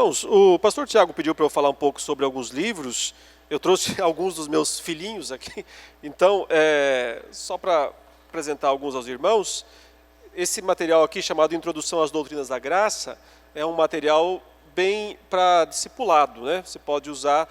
Irmãos, o pastor Tiago pediu para eu falar um pouco sobre alguns livros. Eu trouxe alguns dos meus filhinhos aqui. Então, só para apresentar alguns aos irmãos, esse material aqui, chamado Introdução às Doutrinas da Graça, é um material bem para discipulado, né? Você pode usar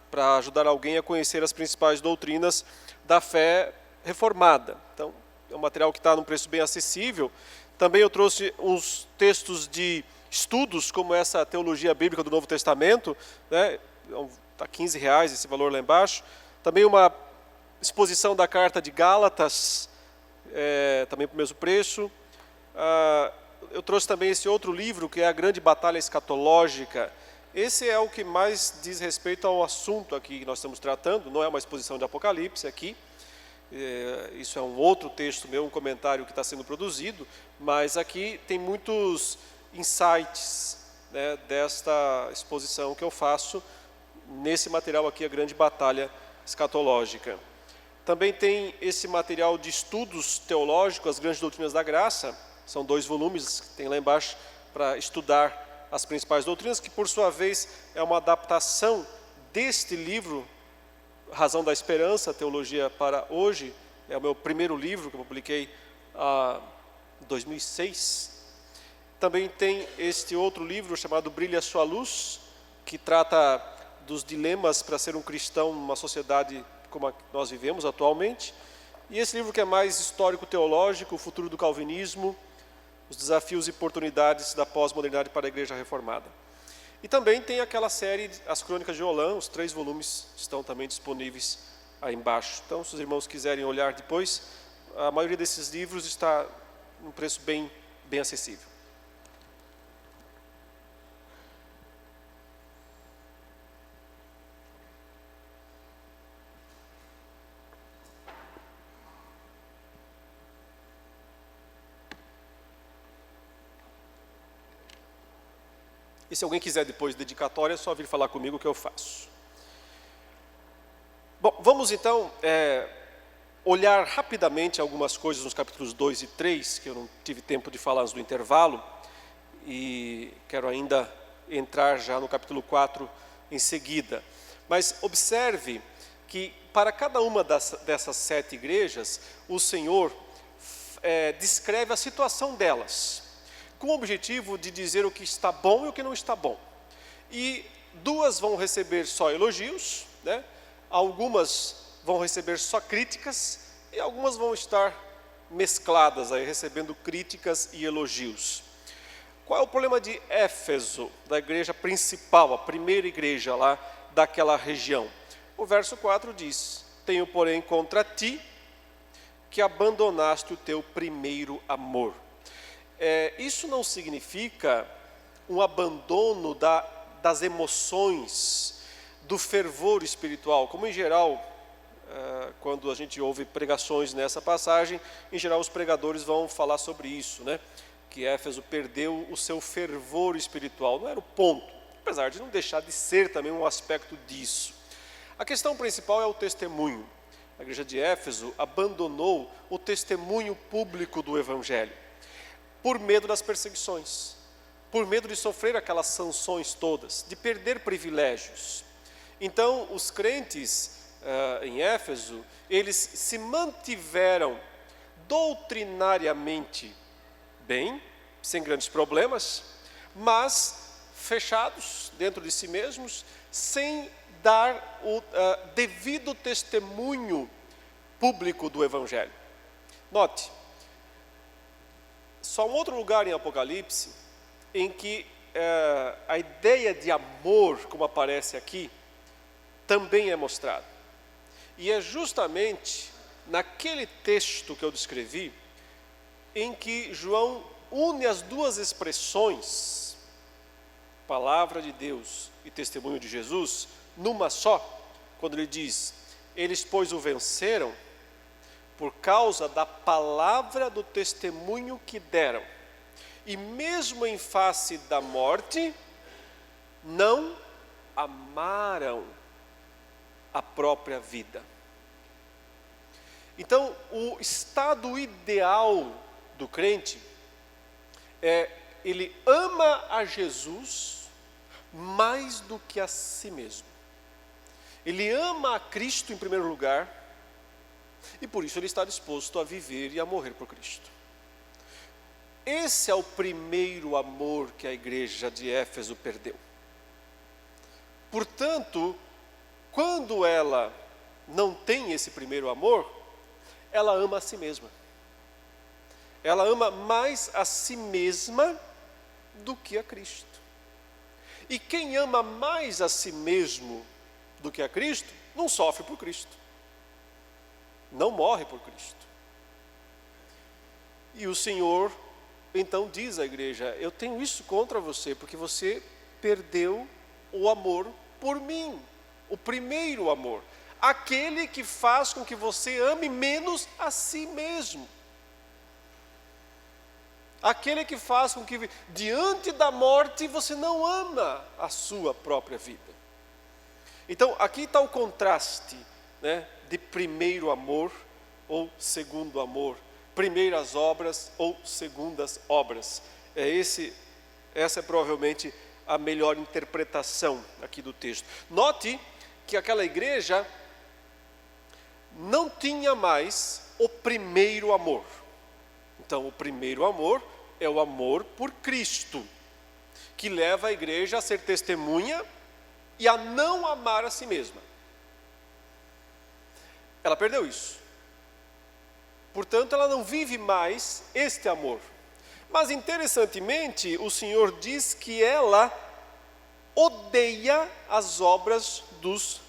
para ajudar alguém a conhecer as principais doutrinas da fé reformada. Então, é um material que está num preço bem acessível. Também eu trouxe uns textos de estudos, como essa teologia bíblica do Novo Testamento, né? Está R$15 esse valor lá embaixo. Também uma exposição da carta de Gálatas, também por mesmo preço. Eu trouxe também esse outro livro, que é a Grande Batalha Escatológica. Esse é o que mais diz respeito ao assunto aqui que nós estamos tratando, não é uma exposição de Apocalipse aqui. Isso é um outro texto meu, um comentário que está sendo produzido, mas aqui tem muitos insights, né, desta exposição que eu faço nesse material aqui, a Grande Batalha Escatológica. Também tem esse material de estudos teológicos, as Grandes Doutrinas da Graça, são 2 volumes que tem lá embaixo para estudar as principais doutrinas, que por sua vez é uma adaptação deste livro, Razão da Esperança, Teologia para Hoje. É o meu primeiro livro que eu publiquei em 2006. Também tem este outro livro chamado Brilhe a Sua Luz, que trata dos dilemas para ser um cristão numa sociedade como a que nós vivemos atualmente. E esse livro que é mais histórico-teológico, O Futuro do Calvinismo, os desafios e oportunidades da pós-modernidade para a Igreja Reformada. E também tem aquela série, As Crônicas de Olã, os 3 volumes estão também disponíveis aí embaixo. Então, se os irmãos quiserem olhar depois, a maioria desses livros está num preço bem acessível. E se alguém quiser depois dedicatória, é só vir falar comigo que eu faço. Bom, vamos então olhar rapidamente algumas coisas nos capítulos 2 e 3, que eu não tive tempo de falar antes do intervalo, e quero ainda entrar já no capítulo 4 em seguida. Mas observe que para cada uma dessas 7 igrejas, o Senhor descreve a situação delas, com o objetivo de dizer o que está bom e o que não está bom. E 2 vão receber só elogios, né? Algumas vão receber só críticas, e algumas vão estar mescladas, aí, recebendo críticas e elogios. Qual é o problema de Éfeso, da igreja principal, a primeira igreja lá daquela região? O verso 4 diz: tenho, porém, contra ti que abandonaste o teu primeiro amor. Isso não significa um abandono das emoções, do fervor espiritual, como em geral, quando a gente ouve pregações nessa passagem, em geral os pregadores vão falar sobre isso, né? Que Éfeso perdeu o seu fervor espiritual. Não era o ponto, apesar de não deixar de ser também um aspecto disso. A questão principal é o testemunho. A igreja de Éfeso abandonou o testemunho público do Evangelho, por medo das perseguições, por medo de sofrer aquelas sanções todas, de perder privilégios. Então, os crentes em Éfeso, eles se mantiveram doutrinariamente bem, sem grandes problemas, mas fechados dentro de si mesmos, sem dar o devido testemunho público do Evangelho. Note, só um outro lugar em Apocalipse em que a ideia de amor, como aparece aqui, também é mostrada. E é justamente naquele texto que eu descrevi, em que João une as 2 expressões, palavra de Deus e testemunho de Jesus, numa só, quando ele diz: eles, pois, o venceram por causa da palavra do testemunho que deram, e mesmo em face da morte, não amaram a própria vida. Então, o estado ideal do crente ele ama a Jesus mais do que a si mesmo. Ele ama a Cristo em primeiro lugar, e por isso ele está disposto a viver e a morrer por Cristo. Esse é o primeiro amor que a igreja de Éfeso perdeu. Portanto, quando ela não tem esse primeiro amor, ela ama a si mesma. Ela ama mais a si mesma do que a Cristo. E quem ama mais a si mesmo do que a Cristo, não sofre por Cristo. Não morre por Cristo. E o Senhor, então, diz à igreja: eu tenho isso contra você, porque você perdeu o amor por mim. O primeiro amor. Aquele que faz com que você ame menos a si mesmo. Aquele que faz com que, diante da morte, você não ama a sua própria vida. Então, aqui está o contraste, né, de primeiro amor ou segundo amor. Primeiras obras ou segundas obras. Essa é provavelmente a melhor interpretação aqui do texto. Note que aquela igreja não tinha mais o primeiro amor. Então, o primeiro amor é o amor por Cristo, que leva a igreja a ser testemunha e a não amar a si mesma. Ela perdeu isso. Portanto, ela não vive mais este amor. Mas, interessantemente, o Senhor diz que ela odeia as obras dos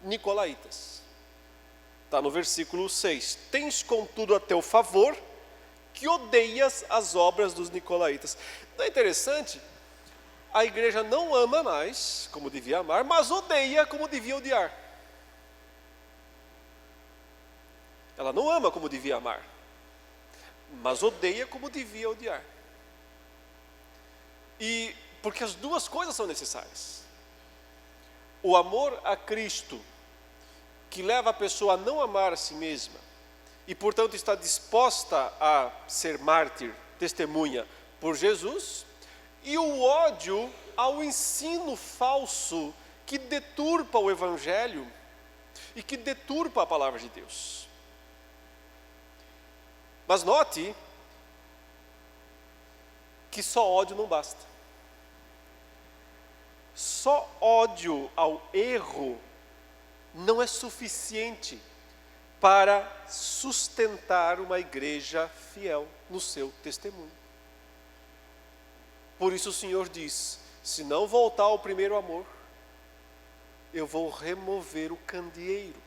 nicolaítas. Está no versículo 6. Tens, contudo, a teu favor, que odeias as obras dos nicolaítas. Não é interessante? A igreja não ama mais, como devia amar, mas odeia como devia odiar. Ela não ama como devia amar, mas odeia como devia odiar. E porque as duas coisas são necessárias. O amor a Cristo, que leva a pessoa a não amar a si mesma, e portanto está disposta a ser mártir, testemunha por Jesus, e o ódio ao ensino falso que deturpa o Evangelho e que deturpa a palavra de Deus. Mas note que só ódio não basta. Só ódio ao erro não é suficiente para sustentar uma igreja fiel no seu testemunho. Por isso o Senhor diz: se não voltar ao primeiro amor, eu vou remover o candeeiro.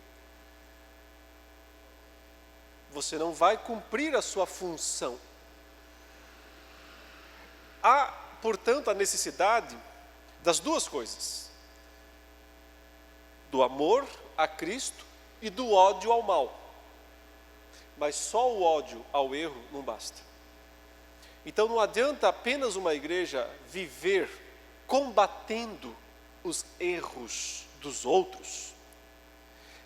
Você não vai cumprir a sua função. Há, portanto, a necessidade das duas coisas: do amor a Cristo e do ódio ao mal. Mas só o ódio ao erro não basta. Então não adianta apenas uma igreja viver combatendo os erros dos outros,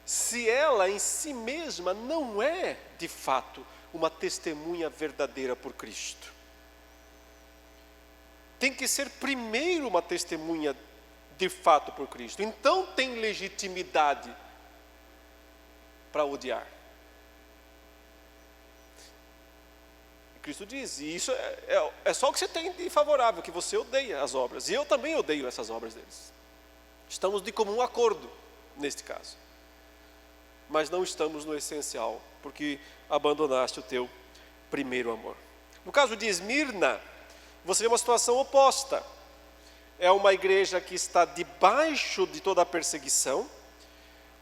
se ela em si mesma não é, de fato, uma testemunha verdadeira por Cristo. Tem que ser primeiro uma testemunha de fato por Cristo. Então tem legitimidade para odiar. Cristo diz, e isso é só o que você tem de favorável, que você odeia as obras. E eu também odeio essas obras deles. Estamos de comum acordo neste caso. Mas não estamos no essencial, porque abandonaste o teu primeiro amor. No caso de Esmirna, você vê uma situação oposta. É uma igreja que está debaixo de toda a perseguição.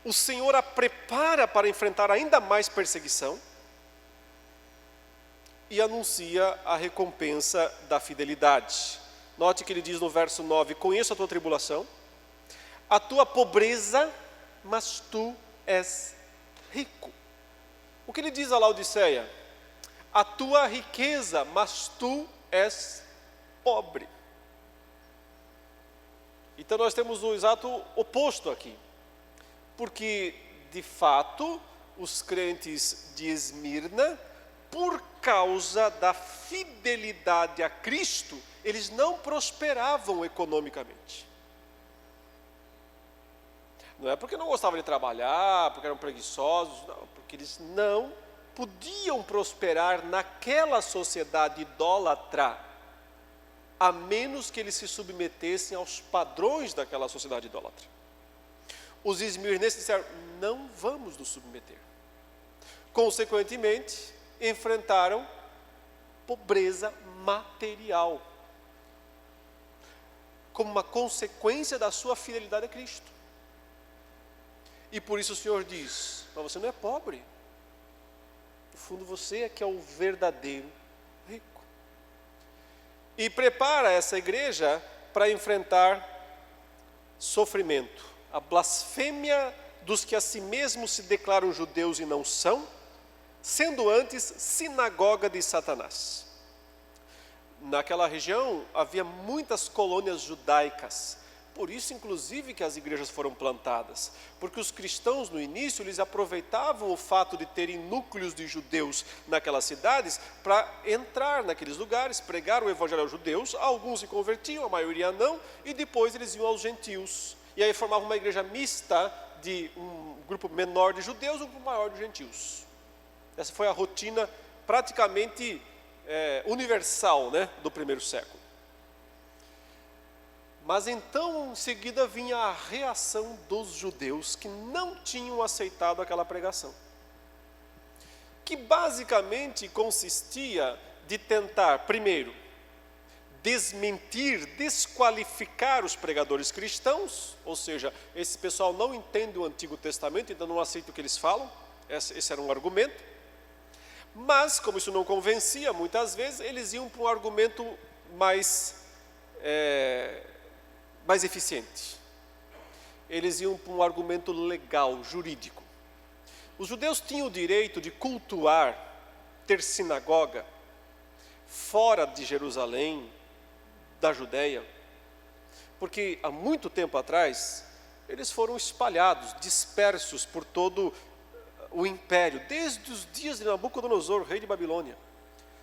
O Senhor a prepara para enfrentar ainda mais perseguição. E anuncia a recompensa da fidelidade. Note que ele diz no verso 9: conheço a tua tribulação, a tua pobreza, mas tu és rico. O que ele diz a Laodiceia? A tua riqueza, mas tu és pobre. Então nós temos o exato oposto aqui. Porque, de fato, os crentes de Esmirna, por causa da fidelidade a Cristo, eles não prosperavam economicamente. Não é porque não gostavam de trabalhar, porque eram preguiçosos, não, porque eles não podiam prosperar naquela sociedade idólatra, a menos que eles se submetessem aos padrões daquela sociedade idólatra. Os esmirnenses disseram, não vamos nos submeter. Consequentemente, enfrentaram pobreza material, como uma consequência da sua fidelidade a Cristo. E por isso o Senhor diz, mas você não é pobre. No fundo você é que é o verdadeiro rico. E prepara essa igreja para enfrentar sofrimento. A blasfêmia dos que a si mesmos se declaram judeus e não são, sendo antes sinagoga de Satanás. Naquela região havia muitas colônias judaicas, por isso inclusive que as igrejas foram plantadas, porque os cristãos no início eles aproveitavam o fato de terem núcleos de judeus naquelas cidades para entrar naqueles lugares, pregar o evangelho aos judeus, alguns se convertiam, a maioria não, e depois eles iam aos gentios, e aí formavam uma igreja mista de um grupo menor de judeus e um grupo maior de gentios. Essa foi a rotina praticamente universal, né, do primeiro século. Mas então, em seguida, vinha a reação dos judeus que não tinham aceitado aquela pregação. Que basicamente consistia de tentar, primeiro, desmentir, desqualificar os pregadores cristãos, ou seja, esse pessoal não entende o Antigo Testamento, então não aceita o que eles falam, esse era um argumento. Mas, como isso não convencia, muitas vezes, eles iam para um argumento mais eficiente. Eles iam para um argumento legal, jurídico. Os judeus tinham o direito de cultuar, ter sinagoga, fora de Jerusalém, da Judéia, porque há muito tempo atrás, eles foram espalhados, dispersos por todo o império, desde os dias de Nabucodonosor, rei de Babilônia,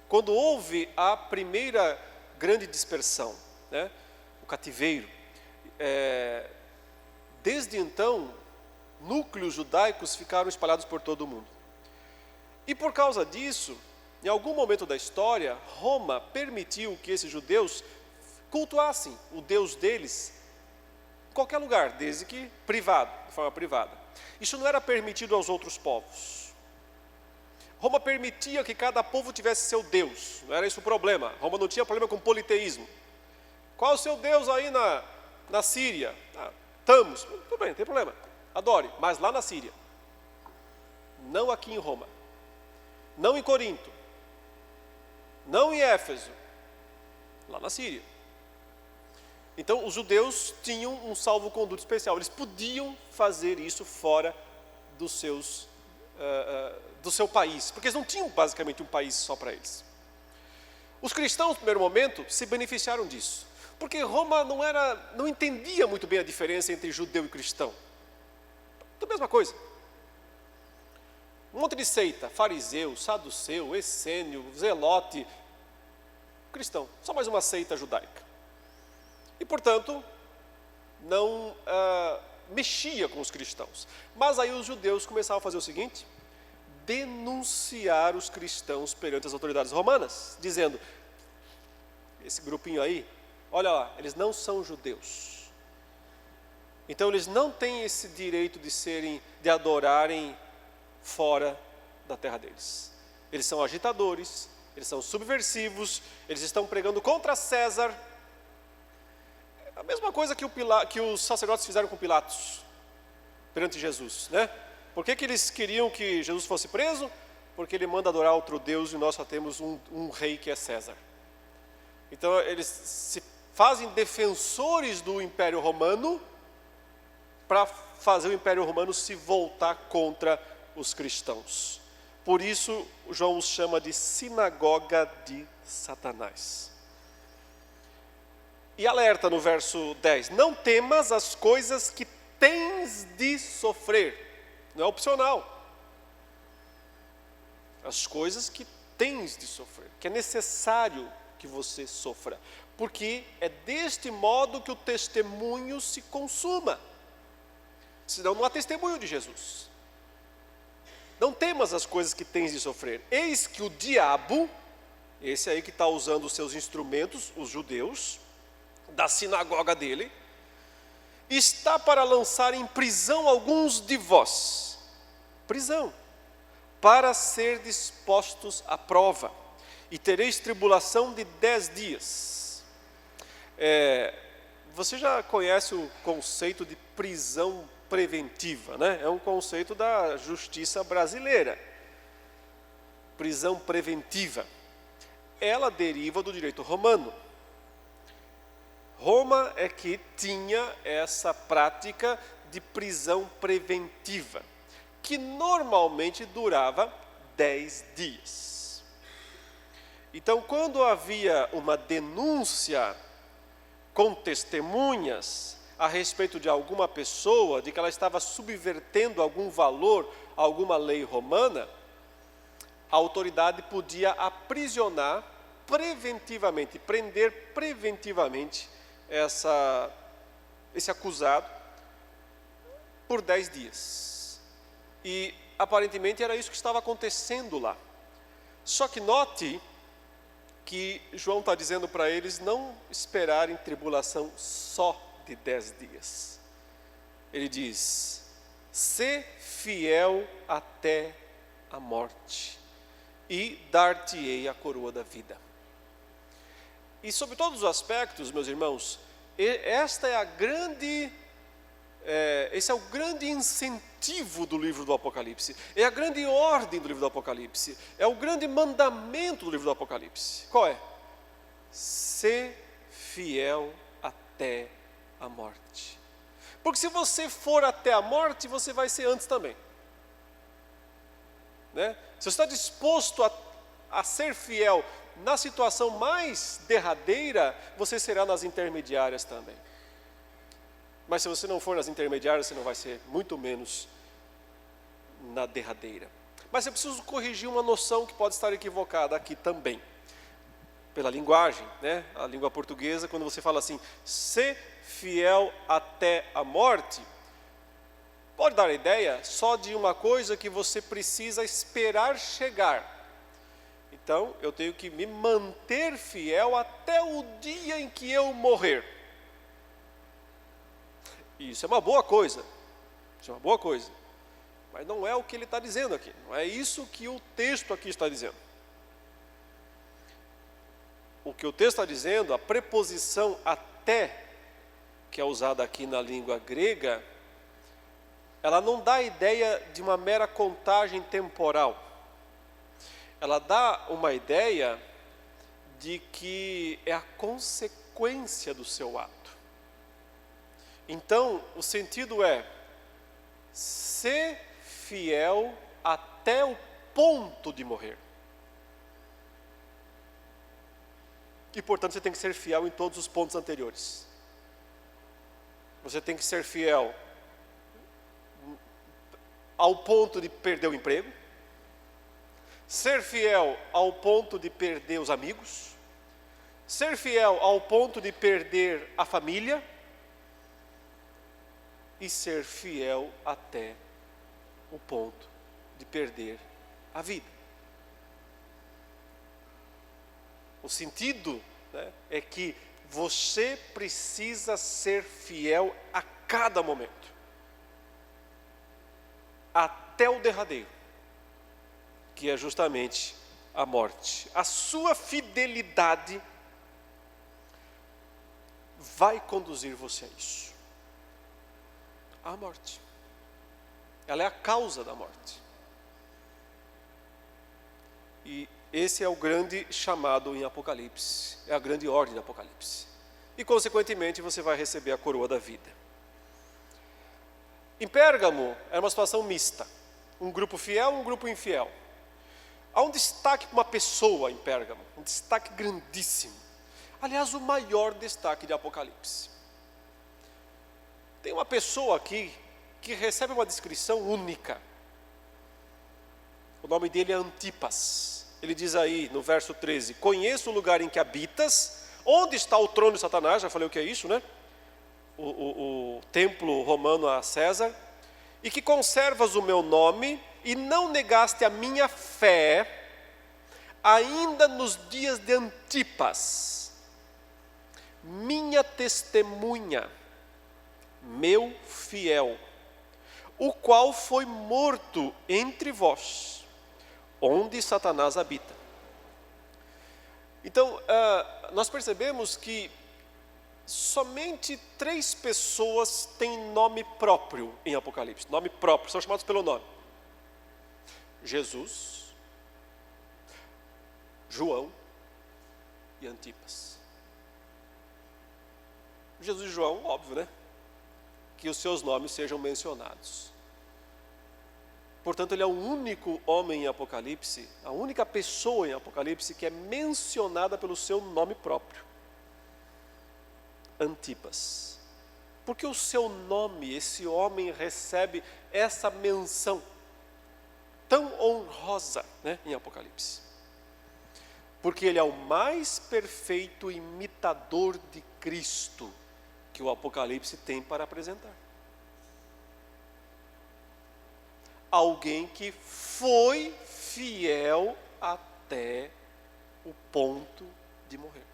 quando houve a primeira grande dispersão, né, o cativeiro. Desde então, núcleos judaicos ficaram espalhados por todo o mundo. E por causa disso, em algum momento da história, Roma permitiu que esses judeus cultuassem o Deus deles em qualquer lugar, desde que privado, de forma privada. Isso não era permitido aos outros povos. Roma permitia que cada povo tivesse seu Deus, não era esse o problema. Roma não tinha problema com politeísmo. Qual é o seu Deus aí na Síria? Tamos, tudo bem, não tem problema, adore, mas lá na Síria. Não aqui em Roma, não em Corinto, não em Éfeso, lá na Síria. Então os judeus tinham um salvo-conduto especial, eles podiam fazer isso fora do seu país, porque eles não tinham basicamente um país só para eles. Os cristãos, no primeiro momento, se beneficiaram disso, porque Roma não entendia muito bem a diferença entre judeu e cristão. Tudo a mesma coisa. Um monte de seita, fariseu, saduceu, essênio, zelote, cristão, só mais uma seita judaica. E, portanto, não mexia com os cristãos. Mas aí os judeus começavam a fazer o seguinte, denunciar os cristãos perante as autoridades romanas, dizendo, esse grupinho aí, olha lá, eles não são judeus. Então eles não têm esse direito de adorarem fora da terra deles. Eles são agitadores, eles são subversivos, eles estão pregando contra César. A mesma coisa que os sacerdotes fizeram com Pilatos, perante Jesus, né? Por que eles queriam que Jesus fosse preso? Porque ele manda adorar outro Deus e nós só temos um rei que é César. Então eles se fazem defensores do Império Romano para fazer o Império Romano se voltar contra os cristãos. Por isso João os chama de sinagoga de Satanás. E alerta no verso 10, não temas as coisas que tens de sofrer. Não é opcional. As coisas que tens de sofrer, que é necessário que você sofra. Porque é deste modo que o testemunho se consuma. senão não há testemunho de Jesus. Não temas as coisas que tens de sofrer. Eis que o diabo, esse aí que está usando os seus instrumentos, os judeus, da sinagoga dele, está para lançar em prisão alguns de vós. Prisão. Para ser dispostos à prova. E tereis tribulação de 10 dias. Você já conhece o conceito de prisão preventiva, né? É um conceito da justiça brasileira. Prisão preventiva. Ela deriva do direito romano. Roma é que tinha essa prática de prisão preventiva, que normalmente durava 10 dias. Então, quando havia uma denúncia com testemunhas a respeito de alguma pessoa, de que ela estava subvertendo algum valor, alguma lei romana, a autoridade podia aprisionar preventivamente, prender preventivamente esse acusado por 10 dias. E aparentemente era isso que estava acontecendo lá. Só que note que João está dizendo para eles não esperarem tribulação só de 10 dias. Ele diz: sê fiel até a morte, e dar-te-ei a coroa da vida. E sobre todos os aspectos, meus irmãos, esse é o grande incentivo do livro do Apocalipse, é a grande ordem do livro do Apocalipse, é o grande mandamento do livro do Apocalipse. Qual é? Ser fiel até a morte. Porque se você for até a morte, você vai ser antes também. Né? Se você está disposto a ser fiel na situação mais derradeira, você será nas intermediárias também. Mas se você não for nas intermediárias, você não vai ser muito menos na derradeira. Mas eu preciso corrigir uma noção que pode estar equivocada aqui também. Pela linguagem, né? A língua portuguesa, quando você fala assim, ser fiel até a morte, pode dar a ideia só de uma coisa que você precisa esperar chegar. Então, eu tenho que me manter fiel até o dia em que eu morrer. Isso é uma boa coisa. Isso é uma boa coisa. Mas não é o que ele está dizendo aqui. Não é isso que o texto aqui está dizendo. O que o texto está dizendo, a preposição até, que é usada aqui na língua grega, ela não dá a ideia de uma mera contagem temporal. Ela dá uma ideia de que é a consequência do seu ato. Então, o sentido é ser fiel até o ponto de morrer. E, portanto, você tem que ser fiel em todos os pontos anteriores. Você tem que ser fiel ao ponto de perder o emprego, ser fiel ao ponto de perder os amigos, ser fiel ao ponto de perder a família e ser fiel até o ponto de perder a vida. O sentido, né, é que você precisa ser fiel a cada momento, até o derradeiro, que é justamente a morte. A sua fidelidade vai conduzir você a isso, à morte. Ela é a causa da morte. E esse é o grande chamado em Apocalipse, é a grande ordem do Apocalipse. E, consequentemente, você vai receber a coroa da vida. Em Pérgamo, era uma situação mista. Um grupo fiel, um grupo infiel. Há um destaque para uma pessoa em Pérgamo, um destaque grandíssimo. Aliás, o maior destaque de Apocalipse. Tem uma pessoa aqui que recebe uma descrição única. O nome dele é Antipas. Ele diz aí no verso 13, conheço o lugar em que habitas, onde está o trono de Satanás, já falei o que é isso, né? O templo romano a César, e que conservas o meu nome, e não negaste a minha fé, ainda nos dias de Antipas, minha testemunha, meu fiel, o qual foi morto entre vós, onde Satanás habita. Então, nós percebemos que somente 3 pessoas têm nome próprio em Apocalipse. Nome próprio, são chamados pelo nome. Jesus, João e Antipas. Jesus e João, óbvio, né? Que os seus nomes sejam mencionados. Portanto, ele é o único homem em Apocalipse, a única pessoa em Apocalipse que é mencionada pelo seu nome próprio. Antipas. Porque o seu nome, esse homem recebe essa menção tão honrosa, né, em Apocalipse. Porque ele é o mais perfeito imitador de Cristo que o Apocalipse tem para apresentar. Alguém que foi fiel até o ponto de morrer.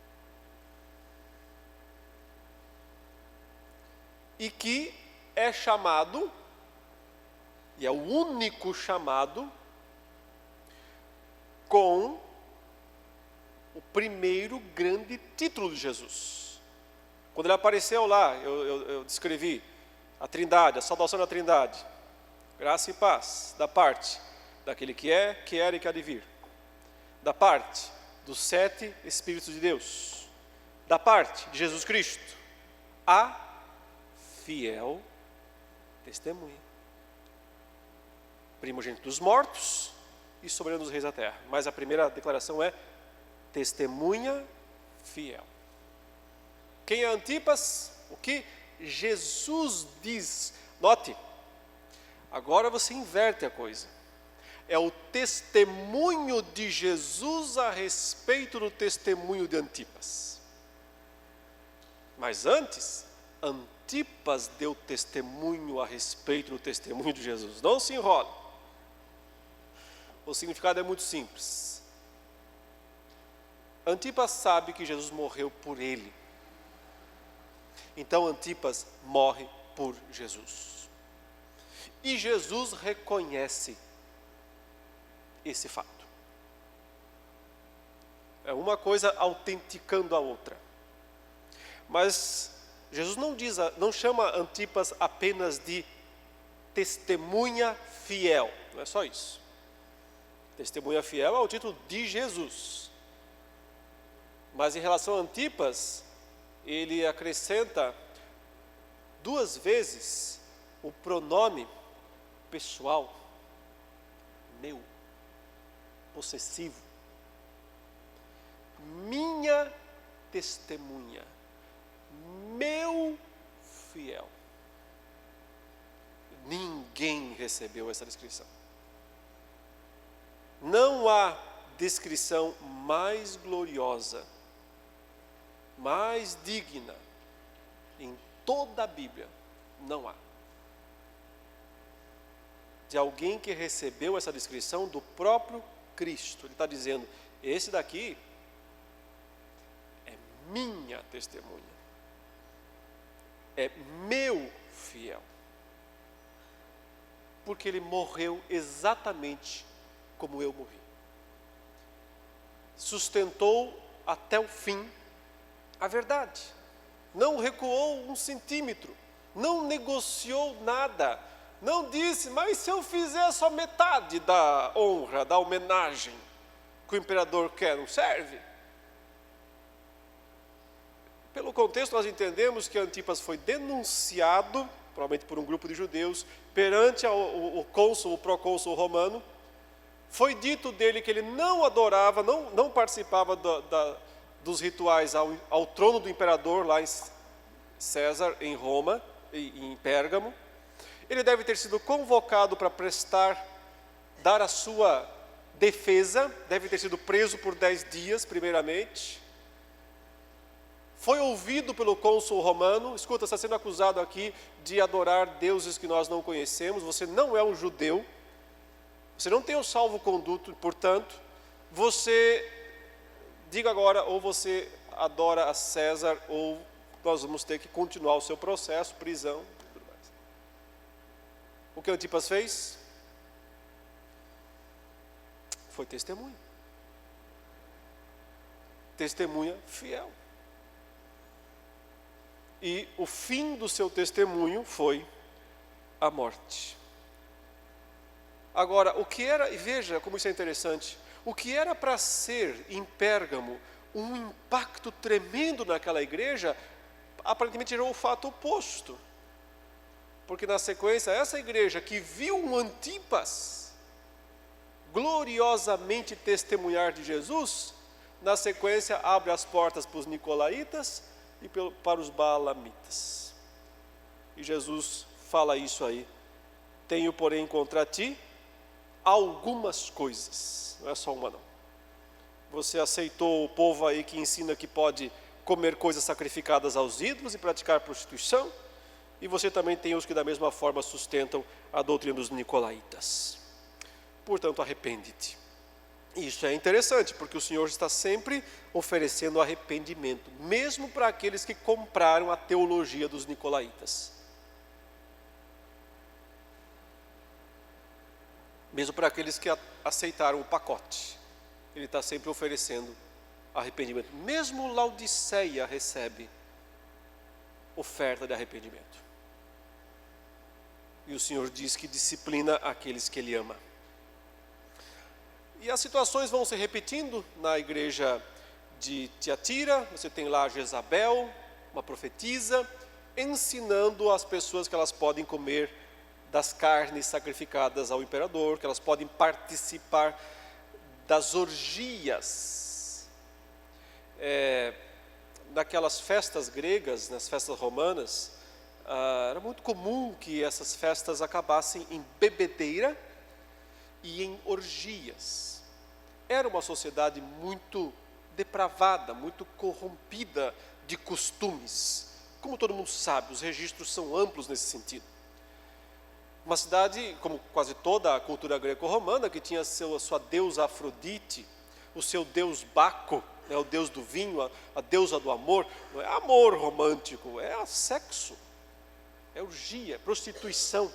E que é chamado, e é o único chamado, com o primeiro grande título de Jesus. Quando ele apareceu lá, eu descrevi a Trindade, a saudação da Trindade. Graça e paz, da parte daquele que é, que era e que há de vir. Da parte dos 7 Espíritos de Deus. Da parte de Jesus Cristo. A fiel testemunha. Primogênito dos mortos e soberano dos reis da terra. Mas a primeira declaração é testemunha fiel. Quem é Antipas? O que Jesus diz. Note, agora você inverte a coisa. É o testemunho de Jesus a respeito do testemunho de Antipas. Mas antes, Antipas deu testemunho a respeito do testemunho de Jesus. Não se enrole. O significado é muito simples. Antipas sabe que Jesus morreu por ele. Então Antipas morre por Jesus. E Jesus reconhece esse fato. É uma coisa autenticando a outra. Mas Jesus não chama Antipas apenas de testemunha fiel. Não é só isso. Testemunha fiel é o título de Jesus. Mas em relação a Antipas, ele acrescenta 2 vezes o pronome pessoal, meu, possessivo. Minha testemunha, meu fiel. Ninguém recebeu essa descrição. Não há descrição mais gloriosa, mais digna em toda a Bíblia. Não há. De alguém que recebeu essa descrição do próprio Cristo. Ele está dizendo, esse daqui é minha testemunha. É meu fiel. Porque ele morreu exatamente como eu morri. Sustentou até o fim a verdade. Não recuou 1 centímetro. Não negociou nada. Não disse, mas se eu fizer só metade da honra, da homenagem que o imperador quer, não serve? Pelo contexto, nós entendemos que Antipas foi denunciado, provavelmente por um grupo de judeus, perante o cônsul, o procônsul romano. Foi dito dele que ele não adorava, não participava dos rituais ao trono do imperador, lá em César, em Roma, em Pérgamo. Ele deve ter sido convocado para dar a sua defesa, deve ter sido preso por 10 dias, primeiramente. foi ouvido pelo cônsul romano. Escuta, está sendo acusado aqui de adorar deuses que nós não conhecemos. Você não é um judeu, você não tem o salvo-conduto, portanto, você, diga agora, ou você adora a César, ou nós vamos ter que continuar o seu processo, prisão e tudo mais. O que Antipas fez? Foi testemunha. Testemunha fiel. E o fim do seu testemunho foi a morte. Agora, o que era, e veja como isso é interessante, o que era para ser em Pérgamo um impacto tremendo naquela igreja, aparentemente gerou o fato oposto. Porque na sequência, essa igreja que viu um Antipas gloriosamente testemunhar de Jesus, na sequência abre as portas para os nicolaítas e para os baalamitas. E Jesus fala isso aí: tenho, porém, contra ti algumas coisas, não é só uma não. Você aceitou o povo aí que ensina que pode comer coisas sacrificadas aos ídolos e praticar prostituição, e você também tem os que da mesma forma sustentam a doutrina dos nicolaítas. Portanto, arrepende-te. Isso é interessante, porque o Senhor está sempre oferecendo arrependimento, mesmo para aqueles que compraram a teologia dos nicolaítas. Mesmo para aqueles que aceitaram o pacote, Ele está sempre oferecendo arrependimento. Mesmo Laodiceia recebe oferta de arrependimento. E o Senhor diz que disciplina aqueles que Ele ama. E as situações vão se repetindo na igreja de Tiatira. Você tem lá Jezabel, uma profetisa, ensinando as pessoas que elas podem comer das carnes sacrificadas ao imperador, que elas podem participar das orgias. Naquelas festas gregas, nas festas romanas, era muito comum que essas festas acabassem em bebedeira e em orgias. Era uma sociedade muito depravada, muito corrompida de costumes. Como todo mundo sabe, os registros são amplos nesse sentido. Uma cidade, como quase toda a cultura greco-romana, que tinha a sua deusa Afrodite, o seu deus Baco, né, o deus do vinho, a deusa do amor. Não é amor romântico, é sexo, é orgia, é prostituição.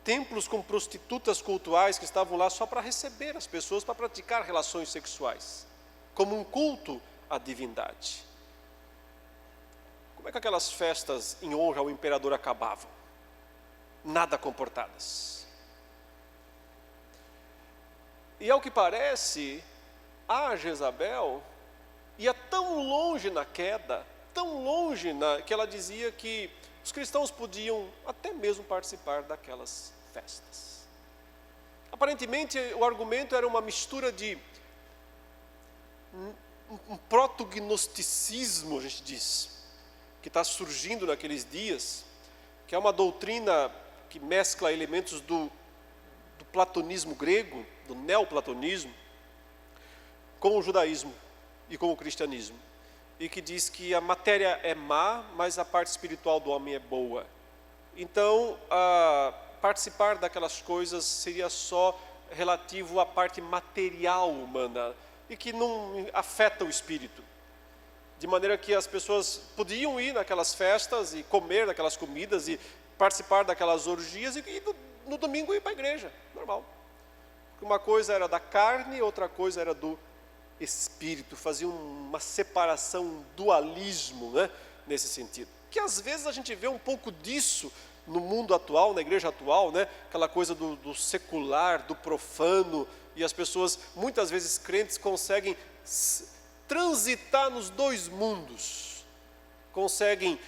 Templos com prostitutas cultuais que estavam lá só para receber as pessoas, para praticar relações sexuais, como um culto à divindade. Como é que aquelas festas em honra ao imperador acabavam? Nada comportadas. E ao que parece, a Jezabel ia tão longe na queda, tão longe que ela dizia que os cristãos podiam até mesmo participar daquelas festas. Aparentemente, o argumento era uma mistura de um proto-gnosticismo, a gente diz, que está surgindo naqueles dias, que é uma doutrina que mescla elementos do platonismo grego, do neoplatonismo, com o judaísmo e com o cristianismo. E que diz que a matéria é má, mas a parte espiritual do homem é boa. Então, participar daquelas coisas seria só relativo à parte material humana e que não afeta o espírito. De maneira que as pessoas podiam ir naquelas festas e comer daquelas comidas e participar daquelas orgias e no domingo ir para a igreja, normal. Uma coisa era da carne, outra coisa era do espírito, fazia uma separação, um dualismo, né, nesse sentido. Que às vezes a gente vê um pouco disso no mundo atual, na igreja atual, né, aquela coisa do secular, do profano, e as pessoas, muitas vezes crentes, conseguem transitar nos dois mundos. Conseguem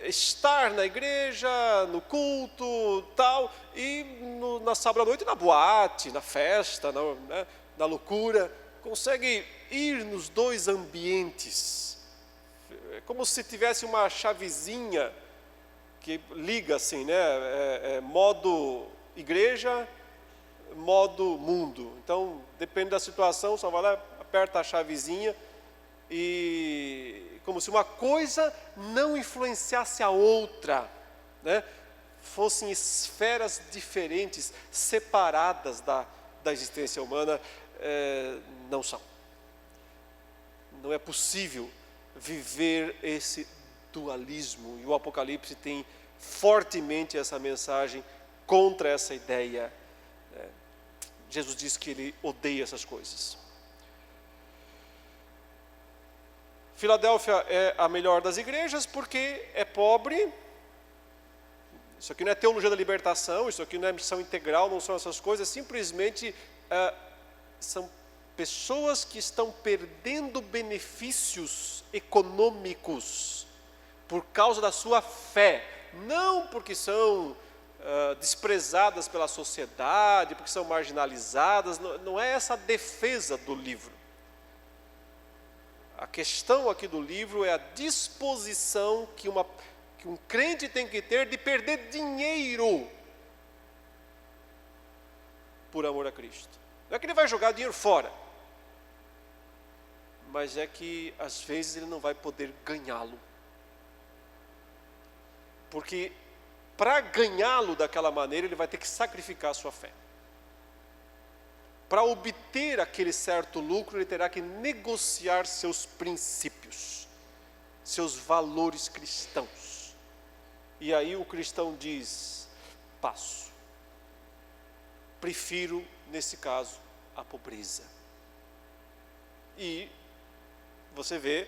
estar na igreja, no culto, tal, e na sábado à noite na boate, na festa, na loucura. Consegue ir nos dois ambientes, é como se tivesse uma chavezinha que liga assim, né? Modo igreja, modo mundo. Então, depende da situação, só vai lá, aperta a chavezinha e como se uma coisa não influenciasse a outra, né? Fossem esferas diferentes, separadas da existência humana. Não são. Não é possível viver esse dualismo, e o Apocalipse tem fortemente essa mensagem contra essa ideia. Jesus diz que ele odeia essas coisas. Filadélfia é a melhor das igrejas porque é pobre. Isso aqui não é teologia da libertação, isso aqui não é missão integral, não são essas coisas, simplesmente são pessoas que estão perdendo benefícios econômicos por causa da sua fé, não porque são desprezadas pela sociedade, porque são marginalizadas. Não é essa a defesa do livro. A questão aqui do livro é a disposição que um crente tem que ter de perder dinheiro por amor a Cristo. Não é que ele vai jogar dinheiro fora, mas é que às vezes ele não vai poder ganhá-lo. Porque para ganhá-lo daquela maneira, ele vai ter que sacrificar a sua fé. Para obter aquele certo lucro, ele terá que negociar seus princípios, seus valores cristãos. E aí o cristão diz: passo. Prefiro, nesse caso, a pobreza. E você vê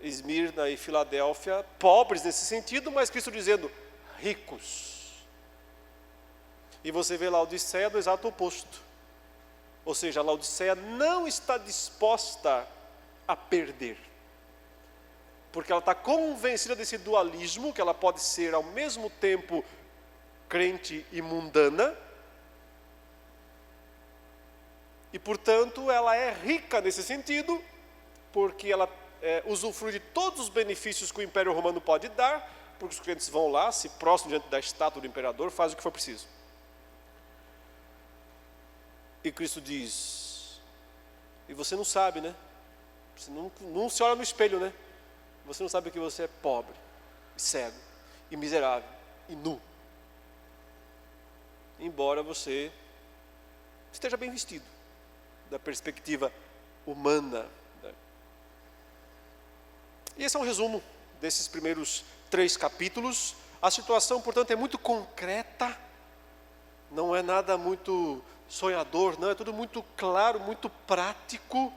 Esmirna e Filadélfia pobres nesse sentido, mas Cristo dizendo ricos. E você vê Laodiceia do exato oposto. Ou seja, a Laodiceia não está disposta a perder. Porque ela está convencida desse dualismo, que ela pode ser ao mesmo tempo crente e mundana. E portanto ela é rica nesse sentido, porque ela usufrui de todos os benefícios que o Império Romano pode dar, porque os crentes vão lá, se prostram diante da estátua do imperador, fazem o que for preciso. E Cristo diz: e você não sabe, né? Você não se olha no espelho, né? Você não sabe que você é pobre, e cego, e miserável, e nu. Embora você esteja bem vestido, da perspectiva humana. Né? E esse é um resumo desses primeiros 3 capítulos. A situação, portanto, é muito concreta, não é nada muito sonhador, não, é tudo muito claro, muito prático,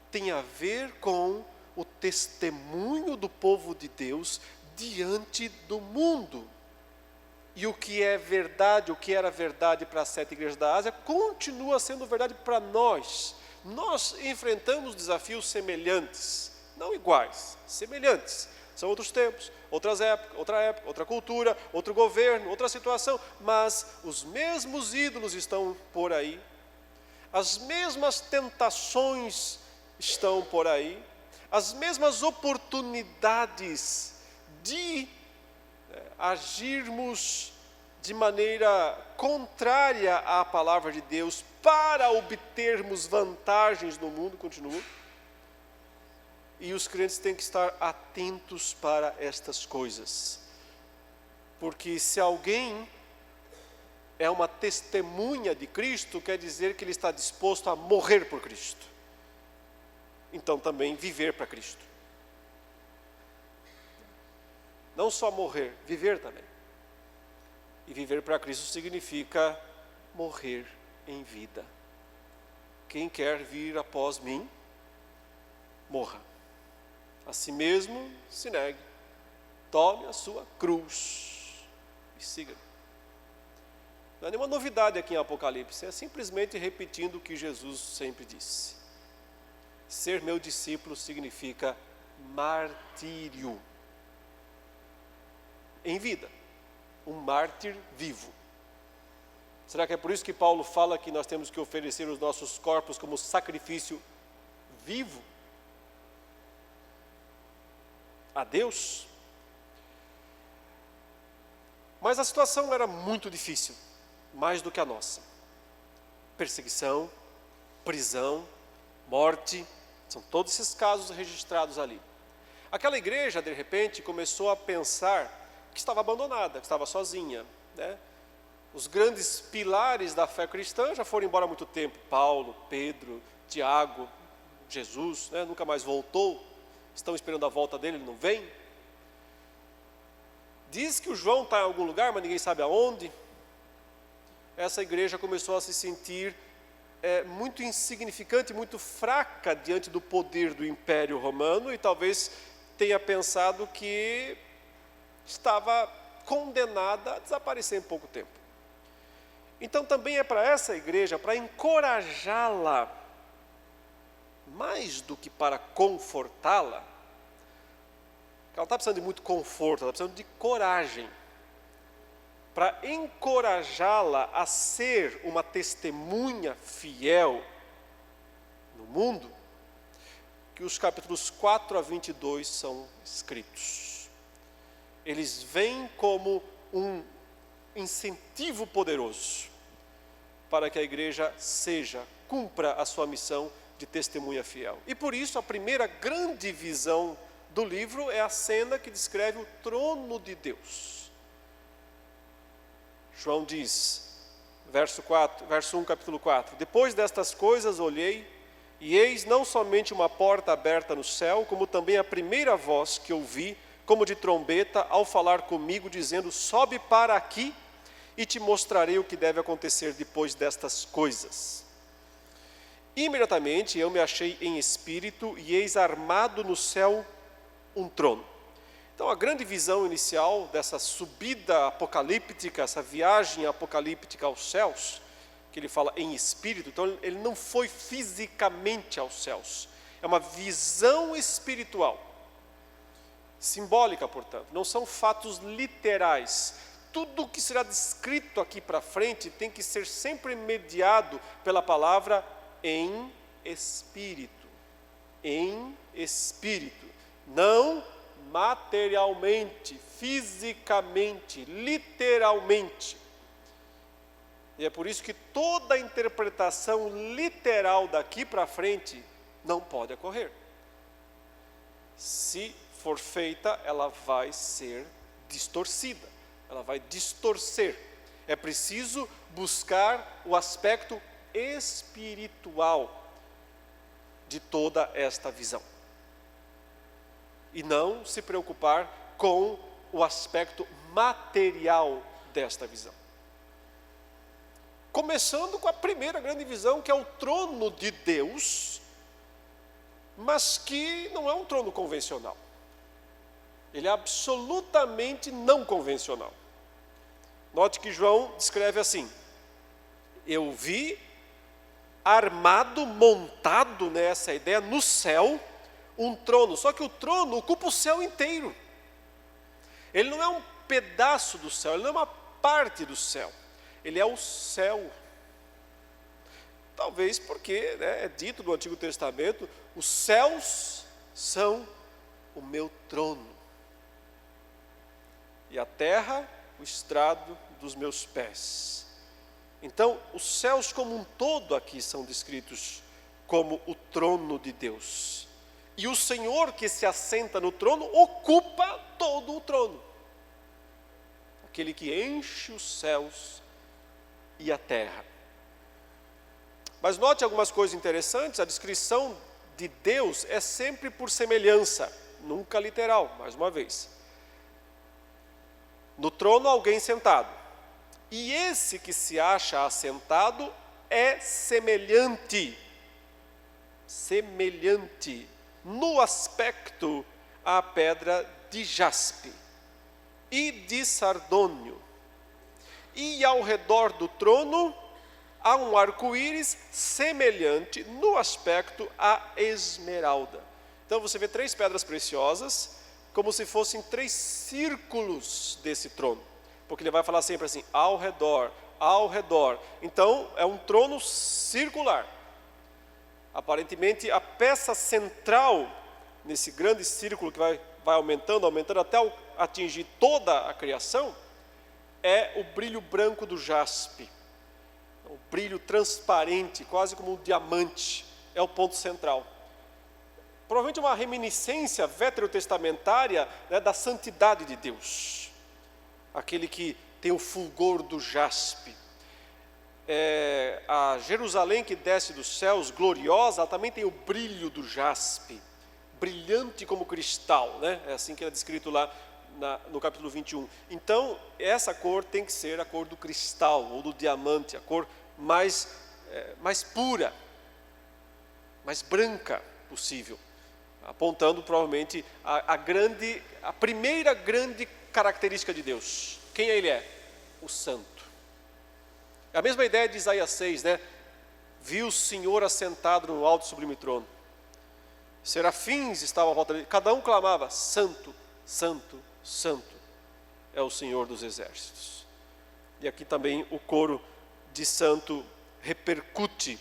tem a ver com o testemunho do povo de Deus diante do mundo. E o que é verdade, o que era verdade para as 7 igrejas da Ásia, continua sendo verdade para nós. Nós enfrentamos desafios semelhantes, não iguais, semelhantes. São outros tempos, outras épocas, outra cultura, outro governo, outra situação, mas os mesmos ídolos estão por aí, as mesmas tentações estão por aí, as mesmas oportunidades de agirmos de maneira contrária à palavra de Deus para obtermos vantagens no mundo continuam. E os crentes têm que estar atentos para estas coisas. Porque se alguém é uma testemunha de Cristo, quer dizer que ele está disposto a morrer por Cristo. Então também viver para Cristo. Não só morrer, viver também. E viver para Cristo significa morrer em vida. Quem quer vir após mim, morra. A si mesmo se negue, tome a sua cruz e siga. Não é nenhuma novidade aqui em Apocalipse, é simplesmente repetindo o que Jesus sempre disse. Ser meu discípulo significa martírio. Em vida, um mártir vivo. Será que é por isso que Paulo fala que nós temos que oferecer os nossos corpos como sacrifício vivo a Deus? Mas a situação era muito difícil, mais do que a nossa. Perseguição, prisão, morte, são todos esses casos registrados ali. Aquela igreja, de repente, começou a pensar que estava abandonada, que estava sozinha, né? Os grandes pilares da fé cristã já foram embora há muito tempo. Paulo, Pedro, Tiago, Jesus, né? Nunca mais voltou. Estão esperando a volta dele, ele não vem. Diz que o João está em algum lugar, mas ninguém sabe aonde. Essa igreja começou a se sentir muito insignificante, muito fraca diante do poder do Império Romano, e talvez tenha pensado que estava condenada a desaparecer em pouco tempo. Então também é para essa igreja, para encorajá-la, mais do que para confortá-la. Ela está precisando de muito conforto, ela está precisando de coragem, para encorajá-la a ser uma testemunha fiel no mundo, que os capítulos 4 a 22 são escritos. Eles vêm como um incentivo poderoso para que a igreja cumpra a sua missão de testemunha fiel. E por isso a primeira grande visão do livro é a cena que descreve o trono de Deus. João diz, verso 1, capítulo 4: Depois destas coisas olhei, e eis não somente uma porta aberta no céu, como também a primeira voz que ouvi, como de trombeta, ao falar comigo, dizendo: sobe para aqui, e te mostrarei o que deve acontecer depois destas coisas. Imediatamente eu me achei em espírito, e eis armado no céu um trono. Então a grande visão inicial dessa subida apocalíptica, essa viagem apocalíptica aos céus, que ele fala em espírito, então ele não foi fisicamente aos céus, é uma visão espiritual, simbólica, portanto, não são fatos literais. Tudo que será descrito aqui para frente tem que ser sempre mediado pela palavra em espírito, não materialmente, fisicamente, literalmente. E é por isso que toda interpretação literal daqui para frente não pode ocorrer. Se for feita, ela vai ser distorcida, ela vai distorcer. É preciso buscar o aspecto espiritual de toda esta visão. E não se preocupar com o aspecto material desta visão. Começando com a primeira grande visão, que é o trono de Deus, mas que não é um trono convencional. Ele é absolutamente não convencional. Note que João descreve assim: eu vi armado, montado nessa ideia, no céu, um trono, só que o trono ocupa o céu inteiro. Ele não é um pedaço do céu, ele não é uma parte do céu, ele é o céu. Talvez porque, né, é dito no Antigo Testamento: os céus são o meu trono, e a terra o estrado dos meus pés. Então, os céus como um todo aqui são descritos como o trono de Deus. E o Senhor que se assenta no trono ocupa todo o trono. Aquele que enche os céus e a terra. Mas note algumas coisas interessantes. A descrição de Deus é sempre por semelhança, nunca literal, mais uma vez. No trono alguém sentado. E esse que se acha assentado é semelhante no aspecto à pedra de jaspe e de sardônio. E ao redor do trono há um arco-íris semelhante no aspecto à esmeralda. Então você vê 3 pedras preciosas, como se fossem 3 círculos desse trono. Porque ele vai falar sempre assim: ao redor, ao redor. Então é um trono circular. Aparentemente a peça central nesse grande círculo que vai aumentando até atingir toda a criação, é o brilho branco do jaspe, o brilho transparente, quase como um diamante, é o ponto central. Provavelmente uma reminiscência veterotestamentária, né, da santidade de Deus. Aquele que tem o fulgor do jaspe. A Jerusalém que desce dos céus, gloriosa, ela também tem o brilho do jaspe, brilhante como cristal, né? É assim que é descrito lá no capítulo 21. Então, essa cor tem que ser a cor do cristal ou do diamante, a cor mais pura, mais branca possível, apontando provavelmente a primeira grande característica de Deus. Quem ele é? O santo. É a mesma ideia de Isaías 6, né? Viu o Senhor assentado no alto e sublime trono. Serafins estavam à volta dele, cada um clamava: santo, santo, santo é o Senhor dos exércitos. E aqui também o coro de santo repercute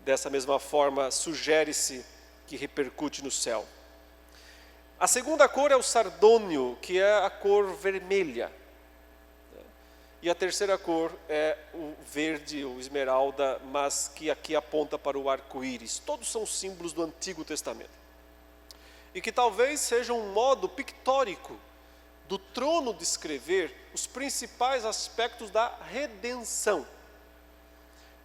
dessa mesma forma, sugere-se que repercute no céu. A segunda cor é o sardônio, que é a cor vermelha. E a terceira cor é o verde, o esmeralda, mas que aqui aponta para o arco-íris. Todos são símbolos do Antigo Testamento. E que talvez seja um modo pictórico do trono descrever os principais aspectos da redenção.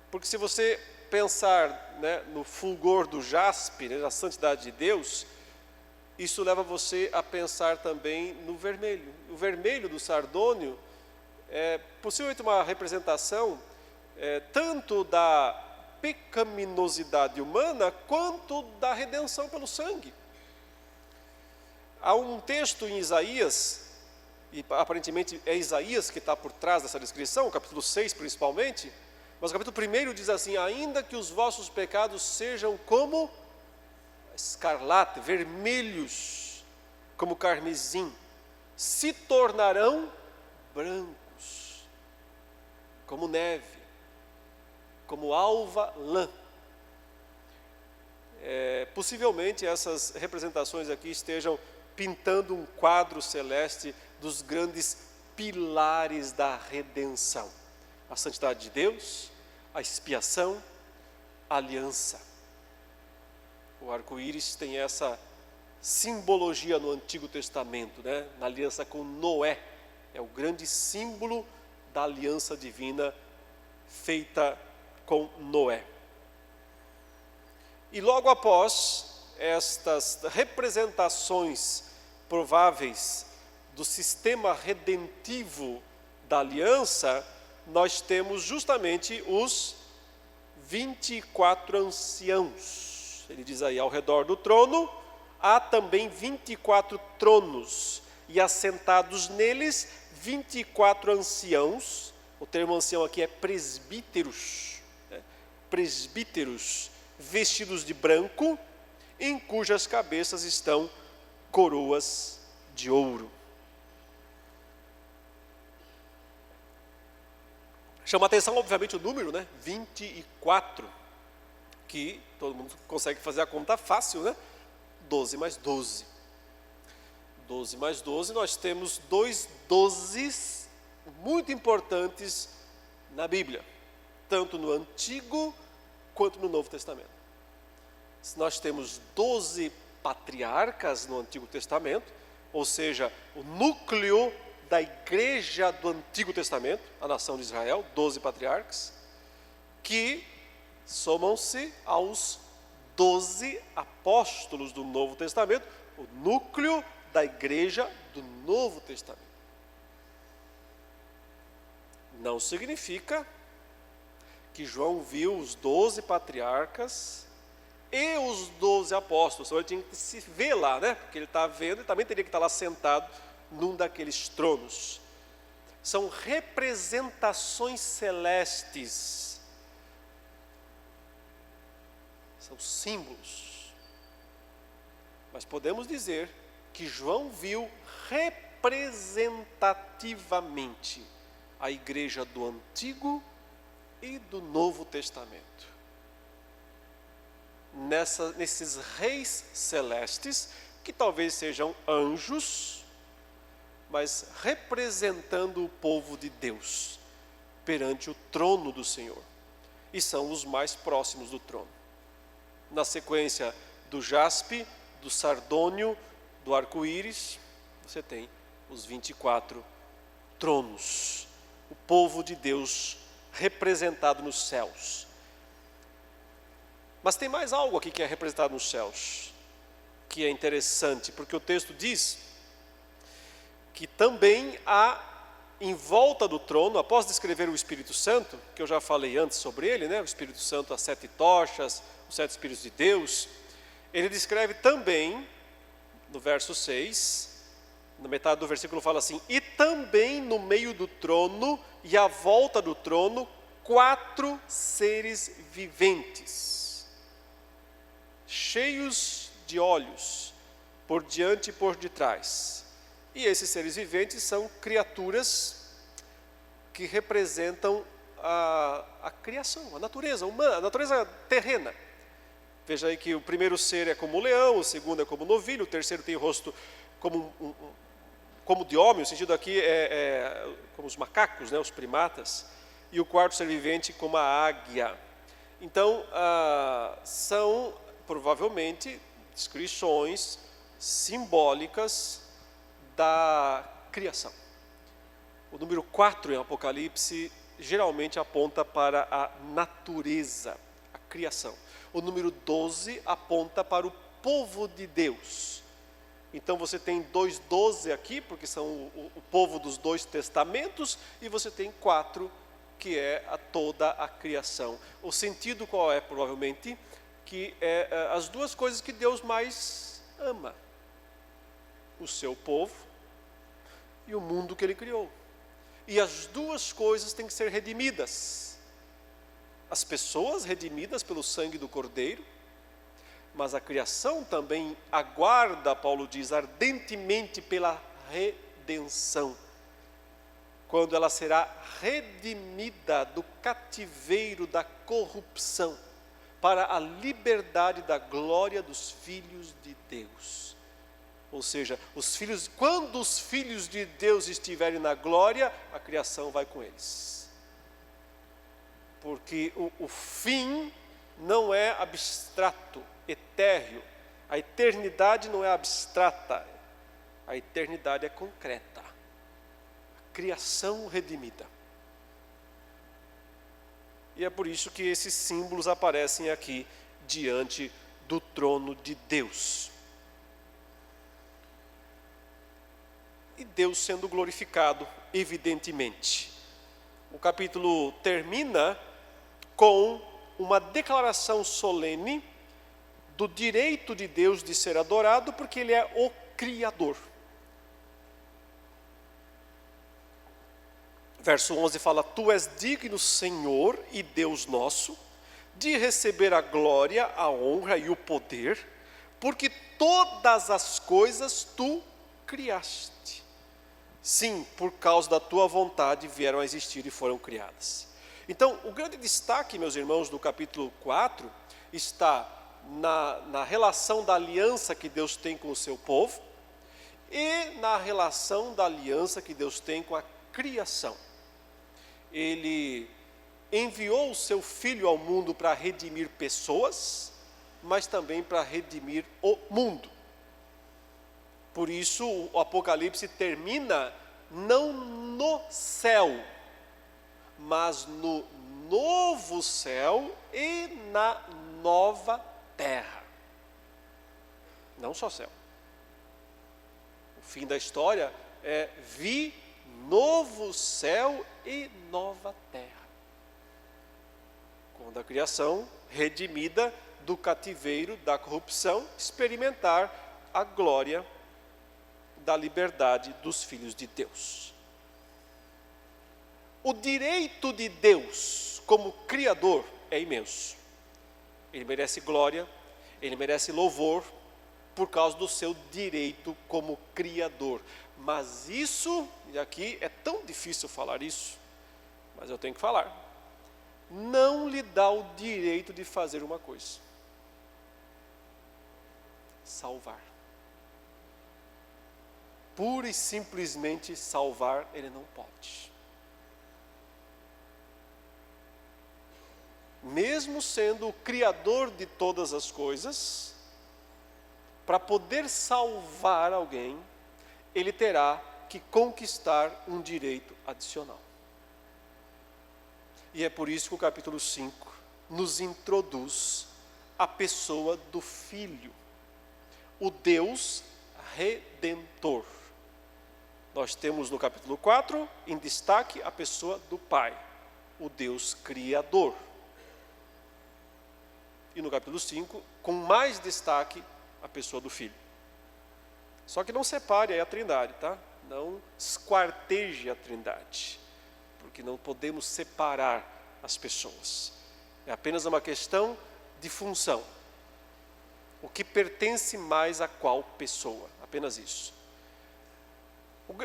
Porque se você pensar, né, no fulgor do jaspe, né, na santidade de Deus, isso leva você a pensar também no vermelho. O vermelho do sardônio é possivelmente uma representação tanto da pecaminosidade humana quanto da redenção pelo sangue. Há um texto em Isaías, e aparentemente é Isaías que está por trás dessa descrição, o capítulo 6 principalmente, mas o capítulo 1 diz assim: ainda que os vossos pecados sejam como escarlate, vermelhos como carmesim, se tornarão brancos como neve, como alva lã. Possivelmente essas representações aqui estejam pintando um quadro celeste dos grandes pilares da redenção: a santidade de Deus, a expiação, a aliança. O arco-íris tem essa simbologia no Antigo Testamento, né? Na aliança com Noé, é o grande símbolo da aliança divina feita com Noé. E logo após estas representações prováveis do sistema redentivo da aliança, nós temos justamente os 24 anciãos. Ele diz aí: ao redor do trono há também 24 tronos, e assentados neles 24 anciãos. O termo ancião aqui é presbíteros, né? Presbíteros vestidos de branco, em cujas cabeças estão coroas de ouro. Chama a atenção, obviamente, o número, né? 24, que todo mundo consegue fazer a conta fácil, né? 12 mais 12. 12 mais 12, nós temos dois 12 muito importantes na Bíblia, tanto no Antigo quanto no Novo Testamento. Nós temos 12 patriarcas no Antigo Testamento, ou seja, o núcleo da igreja do Antigo Testamento, a nação de Israel, 12 patriarcas, que somam-se aos 12 apóstolos do Novo Testamento, o núcleo da igreja do Novo Testamento. Não significa que João viu os 12 patriarcas e os 12 apóstolos. Então ele tinha que se ver lá, né? Porque ele está vendo, ele também teria que estar lá sentado num daqueles tronos. São representações celestes, são símbolos. Mas podemos dizer que João viu representativamente a igreja do Antigo e do Novo Testamento. Nesses reis celestes, que talvez sejam anjos, mas representando o povo de Deus perante o trono do Senhor, e são os mais próximos do trono. Na sequência do jaspe, do sardônio, do arco-íris, você tem os 24 tronos. O povo de Deus representado nos céus. Mas tem mais algo aqui que é representado nos céus, que é interessante, porque o texto diz que também há em volta do trono, após descrever o Espírito Santo, que eu já falei antes sobre ele, né? O Espírito Santo, as 7 tochas, os 7 Espíritos de Deus, ele descreve também, no verso 6, na metade do versículo fala assim, e também no meio do trono e à volta do trono, 4 seres viventes, cheios de olhos, por diante e por detrás. E esses seres viventes são criaturas que representam a criação, a natureza humana, a natureza terrena. Veja aí que o primeiro ser é como o leão, o segundo é como o novilho, o terceiro tem o rosto como de homem, o sentido aqui é como os macacos, né, os primatas, e o quarto ser vivente como a águia. Então, são provavelmente descrições simbólicas da criação. O número 4 em Apocalipse geralmente aponta para a natureza, a criação. O número 12 aponta para o povo de Deus. Então você tem 2:12 aqui, porque são o povo dos 2 testamentos, e você tem 4, que é toda a criação. O sentido qual é, provavelmente, que é as 2 coisas que Deus mais ama: o seu povo e o mundo que Ele criou. E as 2 coisas têm que ser redimidas. As pessoas redimidas pelo sangue do Cordeiro, mas a criação também aguarda, Paulo diz, ardentemente pela redenção, quando ela será redimida do cativeiro da corrupção, para a liberdade da glória dos filhos de Deus. Ou seja, quando os filhos de Deus estiverem na glória, a criação vai com eles. Porque o fim não é abstrato, etéreo. A eternidade não é abstrata, a eternidade é concreta. A criação redimida. E é por isso que esses símbolos aparecem aqui diante do trono de Deus. E Deus sendo glorificado, evidentemente. O capítulo termina com uma declaração solene do direito de Deus de ser adorado, porque Ele é o Criador. Verso 11 fala: Tu és digno, Senhor e Deus nosso, de receber a glória, a honra e o poder, porque todas as coisas Tu criaste. Sim, por causa da Tua vontade vieram a existir e foram criadas. Então, o grande destaque, meus irmãos, do capítulo 4, está na relação da aliança que Deus tem com o seu povo e na relação da aliança que Deus tem com a criação. Ele enviou o seu Filho ao mundo para redimir pessoas, mas também para redimir o mundo. Por isso, o Apocalipse termina não no céu, mas no novo céu e na nova terra. Não só céu. O fim da história é vi novo céu e nova terra. Quando a criação, redimida do cativeiro, da corrupção, experimentar a glória da liberdade dos filhos de Deus. O direito de Deus como Criador é imenso. Ele merece glória, Ele merece louvor, por causa do seu direito como Criador. Mas isso, e aqui é tão difícil falar isso, mas eu tenho que falar, não lhe dá o direito de fazer uma coisa: salvar. Pura e simplesmente salvar, Ele não pode. mesmo sendo o Criador de todas as coisas, para poder salvar alguém, ele terá que conquistar um direito adicional. E é por isso que o capítulo 5 nos introduz a pessoa do Filho, o Deus Redentor. Nós temos no capítulo 4, em destaque, a pessoa do Pai, o Deus Criador. E no capítulo 5, com mais destaque, a pessoa do Filho. Só que não separe aí a Trindade, tá? Não esquarteje a Trindade, porque não podemos separar as pessoas. É apenas uma questão de função. O que pertence mais a qual pessoa? Apenas isso.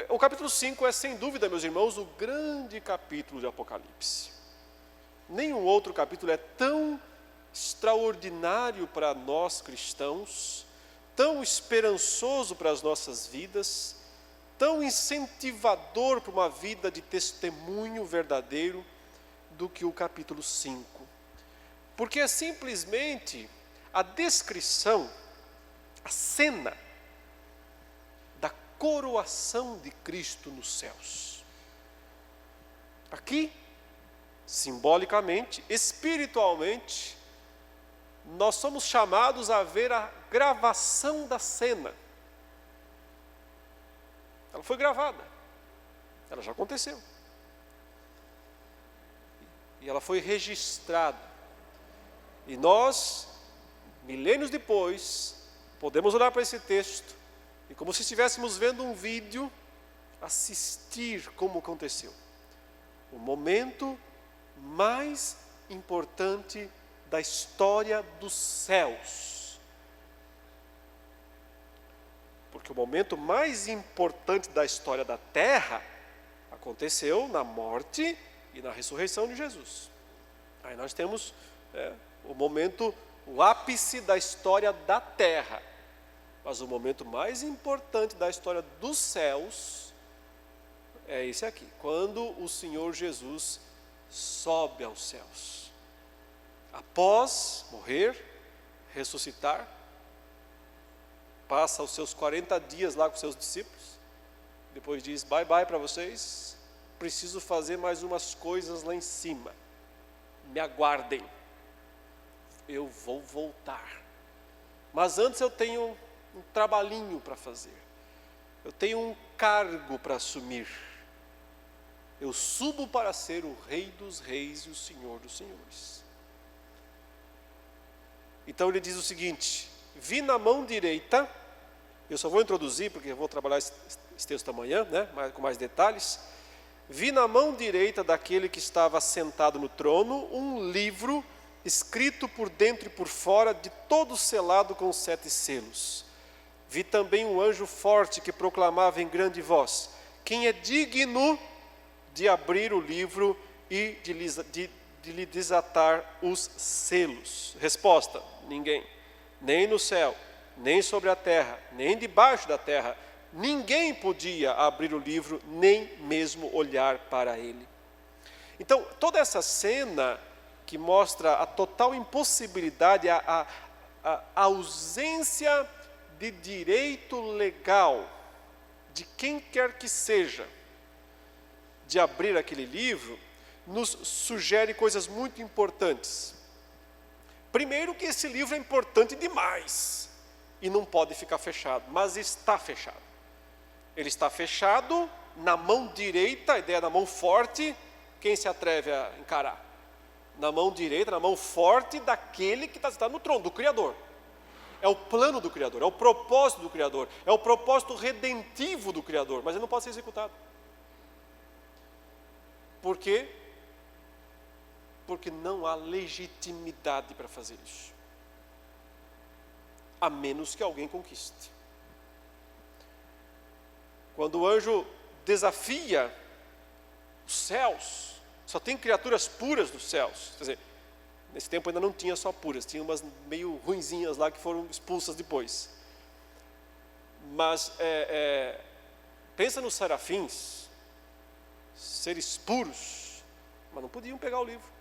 O capítulo 5 é, sem dúvida, meus irmãos, o grande capítulo de Apocalipse. Nenhum outro capítulo é tão extraordinário para nós cristãos, tão esperançoso para as nossas vidas, tão incentivador para uma vida de testemunho verdadeiro do que o capítulo 5. Porque é simplesmente a descrição, a cena da coroação de Cristo nos céus. Aqui, simbolicamente, espiritualmente, nós somos chamados a ver a gravação da cena. Ela foi gravada, ela já aconteceu. E ela foi registrada. E nós, milênios depois, podemos olhar para esse texto e, como se estivéssemos vendo um vídeo, assistir como aconteceu. O momento mais importante da história dos céus. Porque o momento mais importante da história da terra aconteceu na morte e na ressurreição de Jesus. Aí nós temos o momento, o ápice da história da terra. Mas o momento mais importante da história dos céus é esse aqui, quando o Senhor Jesus sobe aos céus. Após morrer, ressuscitar, passa os seus 40 dias lá com seus discípulos, depois diz, bye bye para vocês, preciso fazer mais umas coisas lá em cima, me aguardem, eu vou voltar, mas antes eu tenho um trabalhinho para fazer, eu tenho um cargo para assumir, eu subo para ser o Rei dos Reis e o Senhor dos Senhores. Então ele diz o seguinte, vi na mão direita, eu só vou introduzir porque eu vou trabalhar esse texto amanhã, né, com mais detalhes. Vi na mão direita daquele que estava sentado no trono um livro escrito por dentro e por fora, de todo selado com 7 selos. Vi também um anjo forte que proclamava em grande voz, quem é digno de abrir o livro e de lhe desatar os selos? Resposta, ninguém. Nem no céu, nem sobre a terra, nem debaixo da terra. Ninguém podia abrir o livro, nem mesmo olhar para ele. Então, toda essa cena que mostra a total impossibilidade, a ausência de direito legal de quem quer que seja de abrir aquele livro, nos sugere coisas muito importantes. Primeiro, que esse livro é importante demais e não pode ficar fechado, mas está fechado. Ele está fechado na mão direita, a ideia da mão forte, quem se atreve a encarar? Na mão direita, na mão forte daquele que está no trono, do Criador. É o plano do Criador, é o propósito do Criador, é o propósito redentivo do Criador, mas ele não pode ser executado. Por quê? Porque não há legitimidade para fazer isso, a menos que alguém conquiste. Quando o anjo desafia os céus, só tem criaturas puras nos céus, quer dizer, nesse tempo ainda não tinha só puras, tinha umas meio ruinzinhas lá que foram expulsas depois. Mas pensa nos serafins, seres puros, mas não podiam pegar o livro.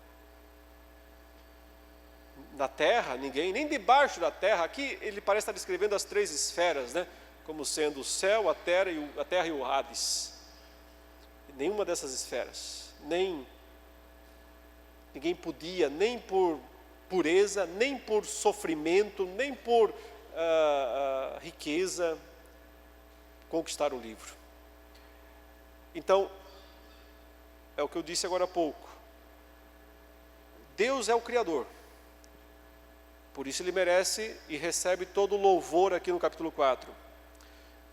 na terra, ninguém, nem debaixo da terra. Aqui ele parece estar descrevendo as 3 esferas, né? Como sendo o céu, a terra e o Hades. Nenhuma dessas esferas, ninguém podia, nem por pureza, nem por sofrimento, nem por riqueza, conquistar o livro. Então, é o que eu disse agora há pouco. Deus é o Criador. Por isso ele merece e recebe todo o louvor aqui no capítulo 4.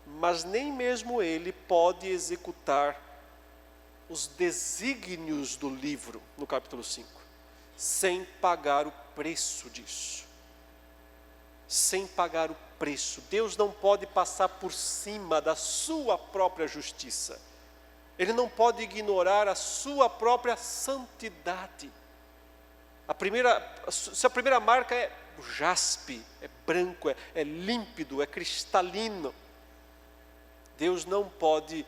Mas nem mesmo ele pode executar os desígnios do livro, no capítulo 5, sem pagar o preço disso. Sem pagar o preço. Deus não pode passar por cima da sua própria justiça. Ele não pode ignorar a sua própria santidade. Se a primeira marca é jaspe, é branco, é límpido, é cristalino, Deus não pode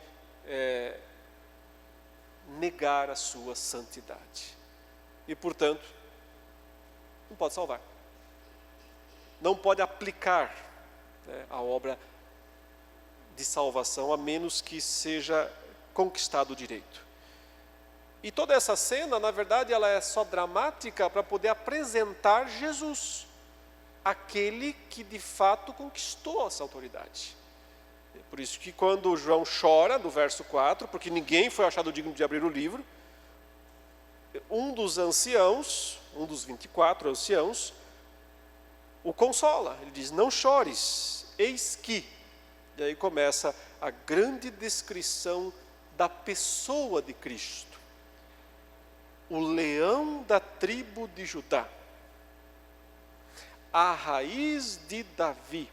negar a sua santidade. E, portanto, não pode salvar. Não pode aplicar a obra de salvação, a menos que seja conquistado o direito. E toda essa cena, na verdade, ela é só dramática para poder apresentar Jesus, aquele que de fato conquistou essa autoridade. Por isso que quando João chora, no verso 4, porque ninguém foi achado digno de abrir o livro, um dos anciãos, um dos 24 anciãos, o consola. Ele diz: não chores, eis que. E aí começa a grande descrição da pessoa de Cristo. O leão da tribo de Judá, a raiz de Davi.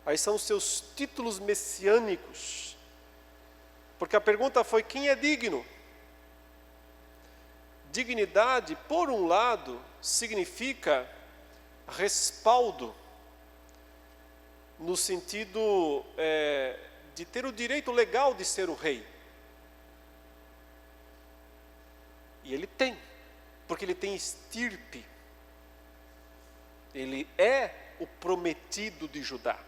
Aí são os seus títulos messiânicos. Porque a pergunta foi: quem é digno? Dignidade, por um lado, significa respaldo, no sentido de ter o direito legal de ser o rei. E ele tem, porque ele tem estirpe. Ele é o prometido de Judá.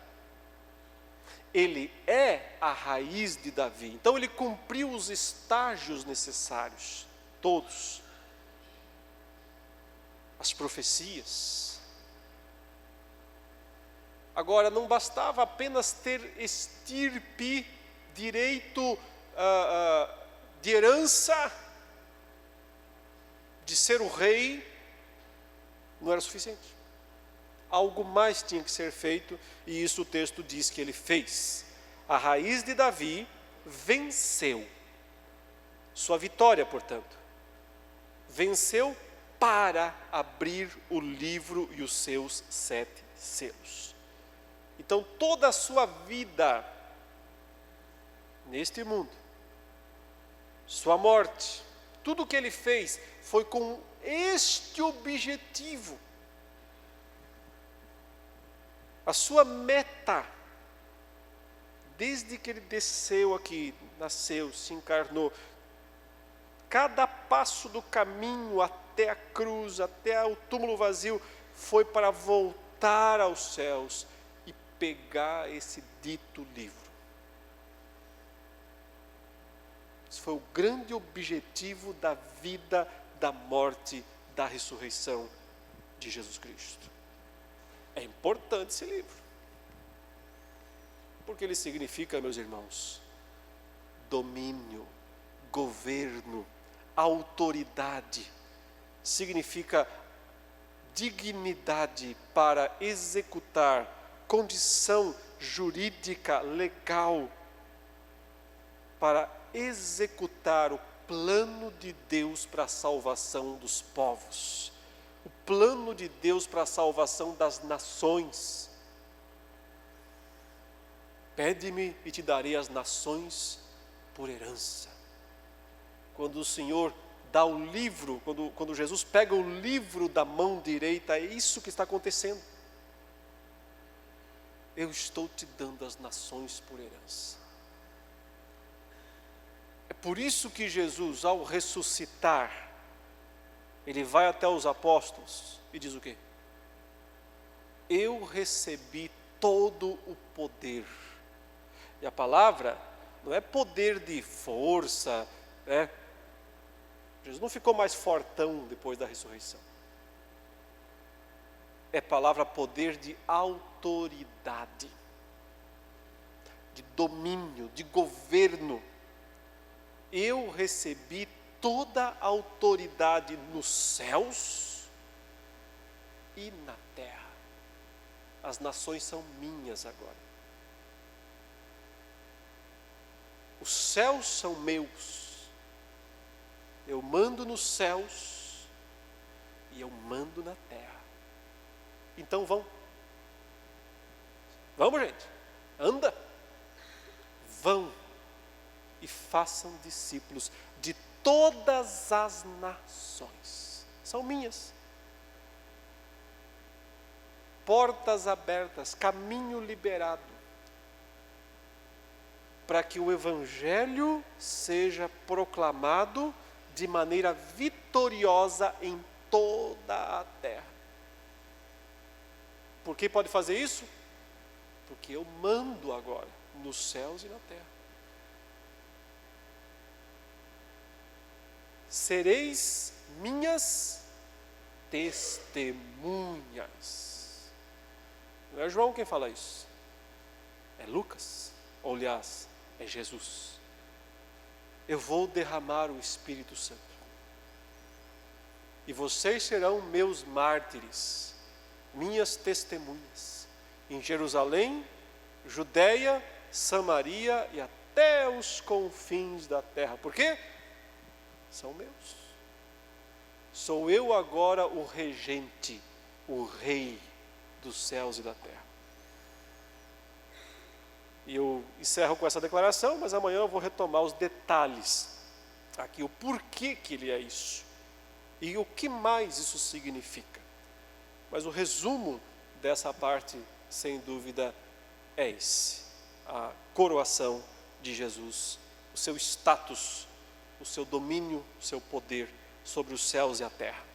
Ele é a raiz de Davi. Então ele cumpriu os estágios necessários, todos. As profecias. Agora, não bastava apenas ter estirpe, direito de herança, de ser o rei, não era suficiente. Algo mais tinha que ser feito, e isso o texto diz que ele fez. A raiz de Davi venceu. Sua vitória, portanto, venceu para abrir o livro e os seus 7 selos. Então toda a sua vida neste mundo, sua morte, tudo o que ele fez foi com este objetivo. A sua meta, desde que ele desceu aqui, nasceu, se encarnou, cada passo do caminho até a cruz, até o túmulo vazio, foi para voltar aos céus e pegar esse dito livro. Esse foi o grande objetivo da vida, da morte, da ressurreição de Jesus Cristo. É importante esse livro, porque ele significa, meus irmãos, domínio, governo, autoridade, significa dignidade para executar, condição jurídica, legal, para executar o plano de Deus para a salvação dos povos, o plano de Deus para a salvação das nações. Pede-me e te darei as nações por herança. Quando o Senhor dá o livro, quando Jesus pega o livro da mão direita, é isso que está acontecendo. Eu estou te dando as nações por herança. É por isso que Jesus, ao ressuscitar, ele vai até os apóstolos e diz o quê? Eu recebi todo o poder. E a palavra não é poder de força, né? Jesus não ficou mais fortão depois da ressurreição. É palavra poder de autoridade, de domínio, de governo. Eu recebi toda a autoridade nos céus e na terra. As nações são minhas agora. Os céus são meus. Eu mando nos céus e eu mando na terra. Então vão. Vamos, gente. Anda. Vão e façam discípulos de todas as nações. São minhas. Portas abertas, caminho liberado, para que o Evangelho seja proclamado de maneira vitoriosa em toda a terra. Por que pode fazer isso? Porque eu mando agora nos céus e na terra. Sereis minhas testemunhas. Não é João quem fala isso, é Lucas, ou aliás, é Jesus. Eu vou derramar o Espírito Santo, e vocês serão meus mártires, minhas testemunhas, em Jerusalém, Judeia, Samaria e até os confins da terra. Por quê? São meus. Sou eu agora o regente, o rei dos céus e da terra. E eu encerro com essa declaração, mas amanhã eu vou retomar os detalhes aqui, o porquê que ele é isso e o que mais isso significa. Mas o resumo dessa parte, sem dúvida, é esse: a coroação de Jesus, o seu status, o seu domínio, o seu poder sobre os céus e a terra.